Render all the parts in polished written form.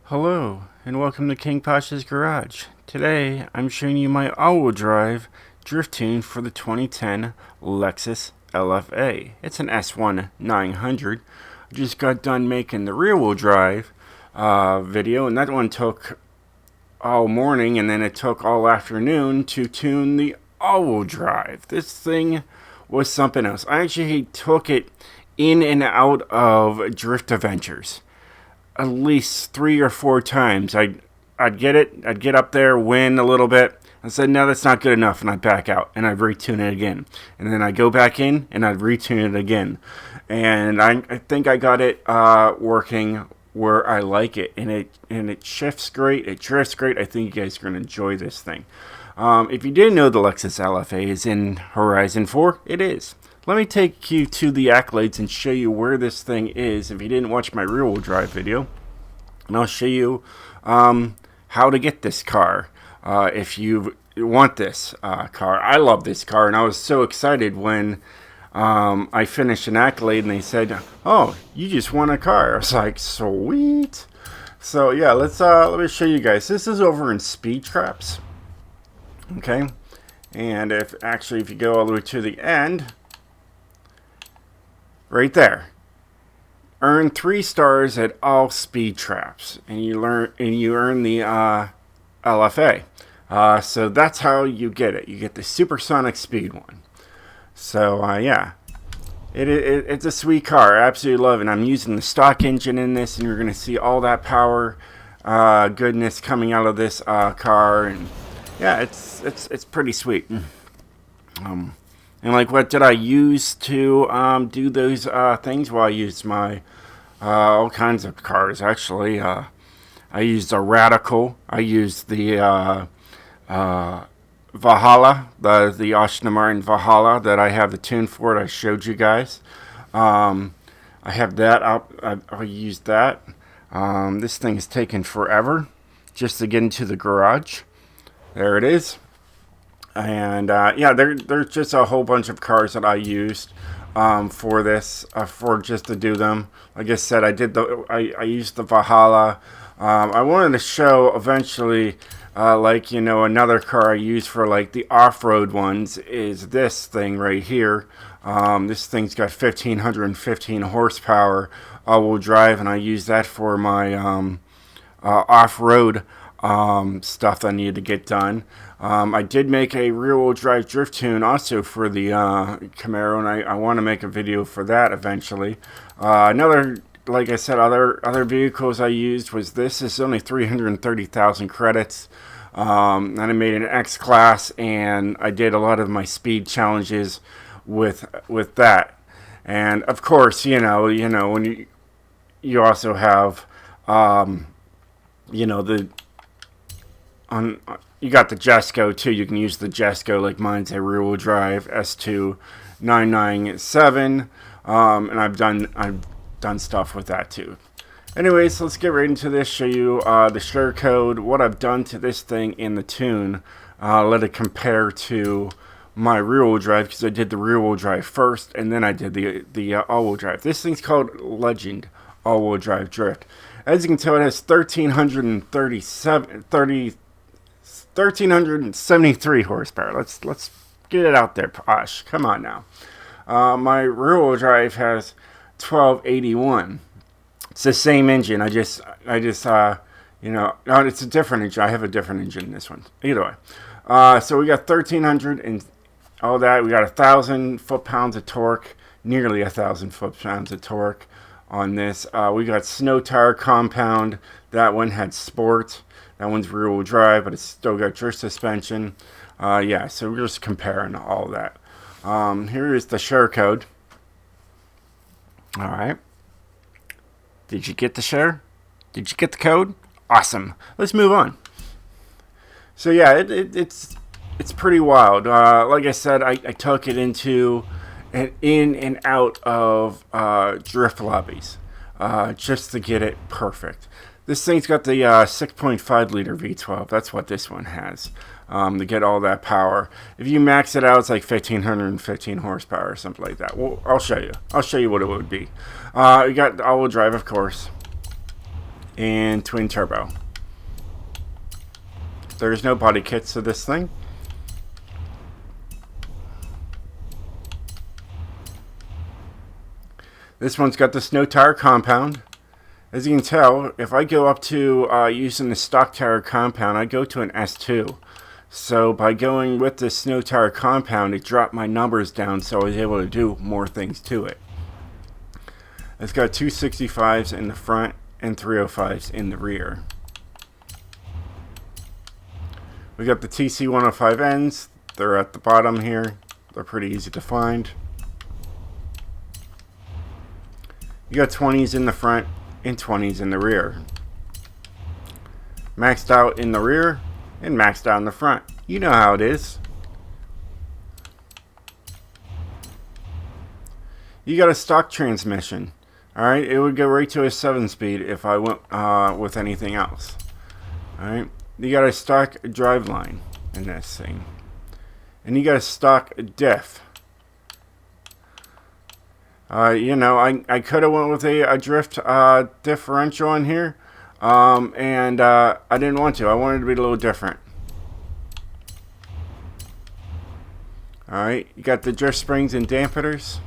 Hello, and welcome to King Pasha's Garage. Today, I'm showing you my all-wheel drive drift tune for the 2010 Lexus Lfa. It's an S1-900. I just got done making the rear-wheel drive video, and that one took all morning, and then it took all afternoon to tune the all-wheel drive. This thing was something else. I actually took it in and out of drift adventures at least 3 or 4 times. I'd get up there, win a little bit. I said, no, that's not good enough, and I'd back out, and I'd retune it again. And then I'd go back in, and I'd retune it again. And I think I got it working where I like it, and it shifts great, it drifts great. I think you guys are going to enjoy this thing. If you didn't know, the Lexus Lfa is in Horizon 4, it is. Let me take you to the accolades and show you where this thing is if you didn't watch my rear-wheel drive video. And I'll show you how to get this car if you want this car. I love this car, and I was so excited when I finished an accolade and they said, oh, you just won a car. I was like, sweet. So yeah, let me show you guys. This is over in Speed Traps. Okay. And if you go all the way to the end, right there, earn 3 stars at all Speed Traps, and you earn the LFA. So that's how you get it. You get the supersonic speed one. So yeah, it's a sweet car. I absolutely love it. I'm using the stock engine in this, and you're going to see all that power goodness coming out of this car, and yeah, it's pretty sweet. And like, what did I use to do those things? Well, I used my all kinds of cars, actually. I used a Radical. I used the Valhalla, the Aston Martin Valhalla that I have the tune for it. I showed you guys. I have that up. I used that. This thing is taking forever just to get into the garage. There it is. And yeah, there's just a whole bunch of cars that I used for this, for just to do them. Like I said, I used the Valhalla. I wanted to show eventually, like, you know, another car I use for like the off-road ones is this thing right here. This thing's got 1,515 horsepower all-wheel drive, and I use that for my off-road stuff that I needed to get done. I did make a rear-wheel drive drift tune also for the Camaro, and I want to make a video for that eventually. Another, like I said, other vehicles I used was this. It's only 330,000 credits. And I made an X-Class, and I did a lot of my speed challenges with that. And of course, you know when you also have you know, you got the Jesco too. You can use the Jesco, like mine's a rear-wheel drive S1-900, and I've done stuff with that too. Anyways, let's get right into this. Show you the share code, what I've done to this thing in the tune. Let it compare to my rear-wheel drive, because I did the rear-wheel drive first, and then I did the all-wheel drive. This thing's called Legend All-Wheel Drive Drift. As you can tell, it has 1,373 horsepower. Let's get it out there, Posh. Come on now. My rear-wheel drive has 1,281. It's the same engine. I just you know, no, it's a different engine. I have a different engine in this one. Either way. So we got 1,300 and all that. We got 1,000 foot-pounds of torque, nearly 1,000 foot-pounds of torque on this. We got snow tire compound. That one had sport. That one's rear-wheel drive, but it's still got drift suspension. Yeah, so we're just comparing all that. Here is the share code. All right. Did you get the share? Did you get the code? Awesome. Let's move on. So yeah, it's pretty wild. Like I said, I took it into and in and out of drift lobbies just to get it perfect. This thing's got the 6.5 liter V12. That's what this one has, to get all that power. If you max it out, it's like 1,515 horsepower or something like that. Well, I'll show you. I'll show you what it would be. We got all-wheel drive, of course. and twin turbo. There's no body kits to this thing. This one's got the snow tire compound. As you can tell, if I go up to using the stock tire compound, I go to an S2. So by going with the snow tire compound, it dropped my numbers down, so I was able to do more things to it. It's got 265s in the front and 305s in the rear. We got the TC105Ns. They're at the bottom here. They're pretty easy to find. You got 20s in the front and 20s in the rear. Maxed out in the rear and maxed out in the front. You know how it is. You got a stock transmission. Alright, it would go right to a 7-speed if I went with anything else. Alright, you got a stock driveline in this thing. And you got a stock diff. You know, I could have went with a drift differential in here. And I didn't want to. I wanted it to be a little different. Alright, you got the drift springs and dampeners.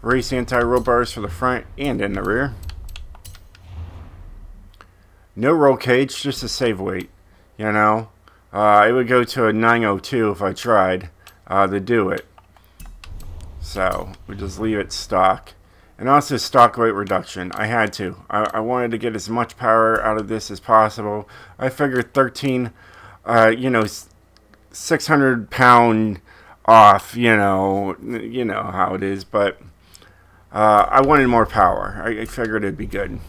Race anti-roll bars for the front and in the rear. No roll cage, just a save weight. You know, it would go to a 902 if I tried to do it. So we just leave it stock. And also stock weight reduction. I had to. I wanted to get as much power out of this as possible. I figured 13, you know, 600 pound off. You know how it is, but. I wanted more power. I figured it'd be good.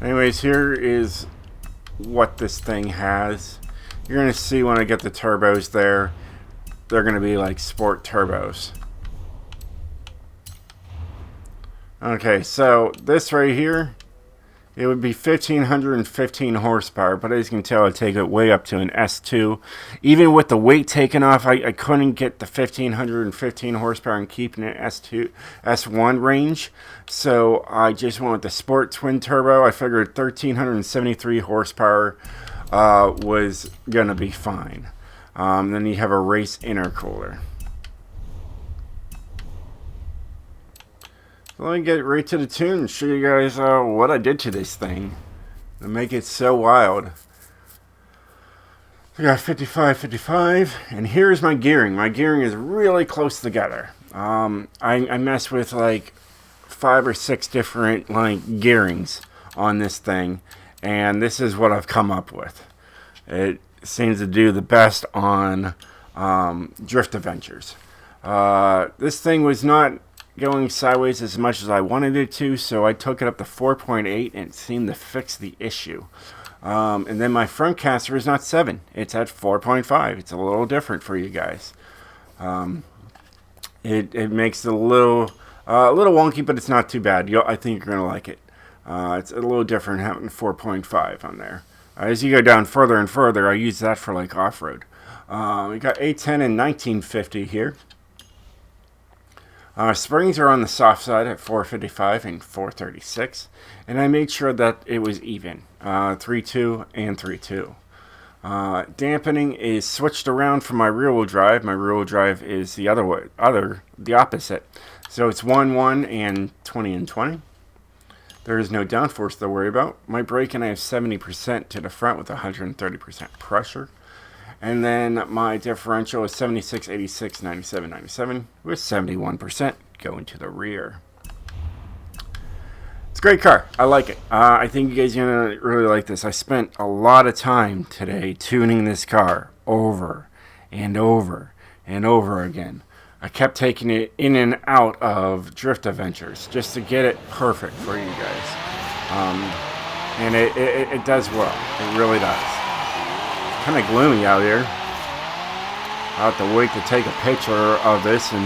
Anyways, here is what this thing has. You're going to see when I get the turbos there, they're going to be like sport turbos. Okay, so this right here, it would be 1,515 horsepower, but as you can tell, I take it way up to an S2. Even with the weight taken off, I couldn't get the 1,515 horsepower and keeping it S2, S1 range. So I just went with the Sport Twin Turbo. I figured 1,373 horsepower was going to be fine. Then you have a race intercooler. So let me get right to the tune and show you guys what I did to this thing to make it so wild. We got 55, 55, and here's my gearing. My gearing is really close together. I mess with like 5 or 6 different like gearings on this thing, and this is what I've come up with. It seems to do the best on drift adventures. This thing was not going sideways as much as I wanted it to, so I took it up to 4.8 and it seemed to fix the issue. And then my front caster is not 7, it's at 4.5. It's a little different for you guys. It makes it a little wonky, but it's not too bad. I think you're gonna like it. It's a little different having 4.5 on there. As you go down further and further, I use that for like off-road. We got 810 and 1950 here. Springs are on the soft side at 455 and 436, and I made sure that it was even, 3.2 and 3.2. Dampening is switched around from my rear-wheel drive. My rear-wheel drive is the the opposite. So it's 1.1 and 20 and 20. There is no downforce to worry about. My braking, I have 70% to the front with 130% pressure. And then my differential is 76, 86, 97, 97 with 71% going to the rear. It's a great car. I like it. I think you guys are going to really like this. I spent a lot of time today tuning this car over and over and over again. I kept taking it in and out of drift adventures just to get it perfect for you guys. And it does well. It really does. Kind of gloomy out here. I'll have to wait to take a picture of this and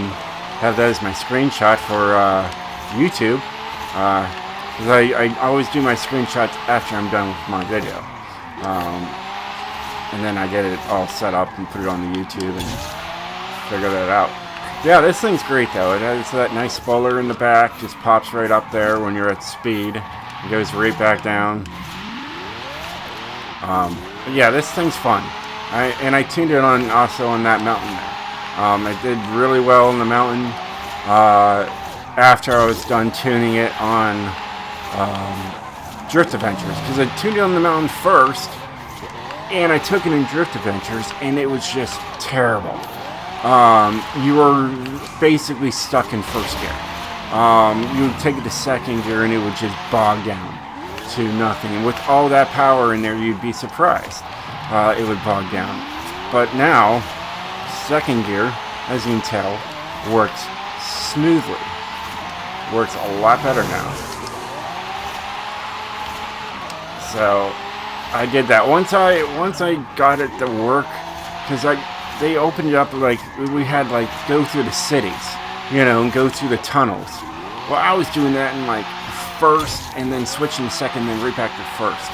have that as my screenshot for YouTube. Because I always do my screenshots after I'm done with my video. And then I get it all set up and put it on the YouTube and figure that out. Yeah, this thing's great though. It has that nice spoiler in the back, just pops right up there when you're at speed. It goes right back down. Yeah, this thing's fun. I tuned it on also on that mountain there. It did really well in the mountain. After I was done tuning it on Drift Adventures, because I tuned it on the mountain first, and I took it in Drift Adventures, and it was just terrible. You were basically stuck in first gear. You would take it to second gear, and it would just bog down to nothing. And with all that power in there, you'd be surprised. It would bog down. But now, second gear, as you can tell, works smoothly. Works a lot better now. So I did that once I got it to work, because they opened it up, like we had like go through the cities, and go through the tunnels. Well, I was doing that in like first, and then switching to second, then right back to first.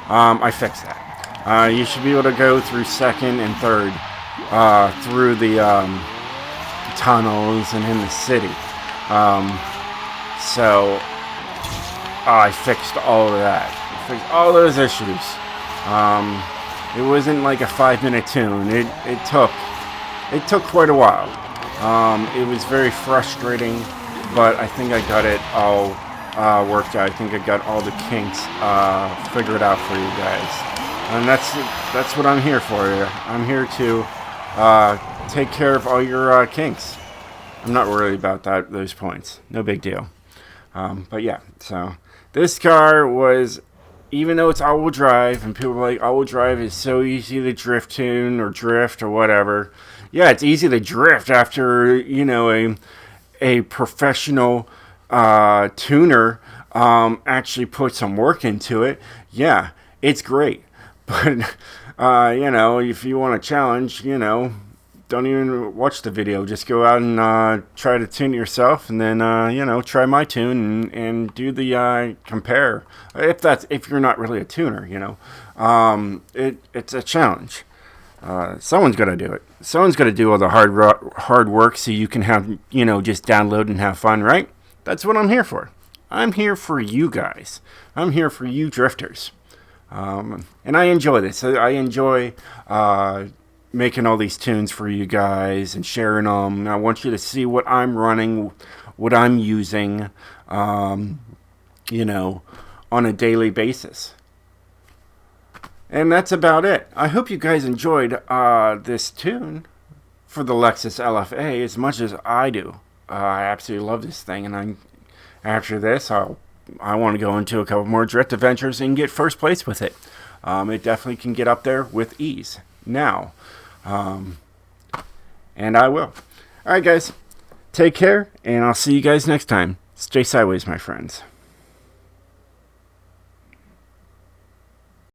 I fixed that. You should be able to go through second and third through the tunnels and in the city. So I fixed all of that. I fixed all those issues. It wasn't like a 5-minute tune. It took quite a while. It was very frustrating, but I think I got it all worked out. I think I got all the kinks figured out for you guys, and that's what I'm here for. I'm here to take care of all your kinks. I'm not worried about those points. No big deal. But yeah, so this car was, even though it's all-wheel drive, and people are like, all-wheel drive is so easy to drift tune or drift or whatever. Yeah, it's easy to drift after, a professional tuner actually put some work into it. Yeah, it's great. But, if you want a challenge, don't even watch the video. Just go out and try to tune it yourself, and then try my tune and do the compare. If you're not really a tuner, it's a challenge. Someone's got to do it. Someone's got to do all the hard work, so you can have just download and have fun, right? That's what I'm here for. I'm here for you guys. I'm here for you drifters, and I enjoy this. I enjoy making all these tunes for you guys and sharing them. I want you to see what I'm running, what I'm using, on a daily basis. And that's about it. I hope you guys enjoyed this tune for the Lexus Lfa as much as I do. I absolutely love this thing, and after this, I want to go into a couple more drift adventures and get first place with it. It definitely can get up there with ease now. And I will. Alright guys, take care, and I'll see you guys next time. Stay sideways, my friends.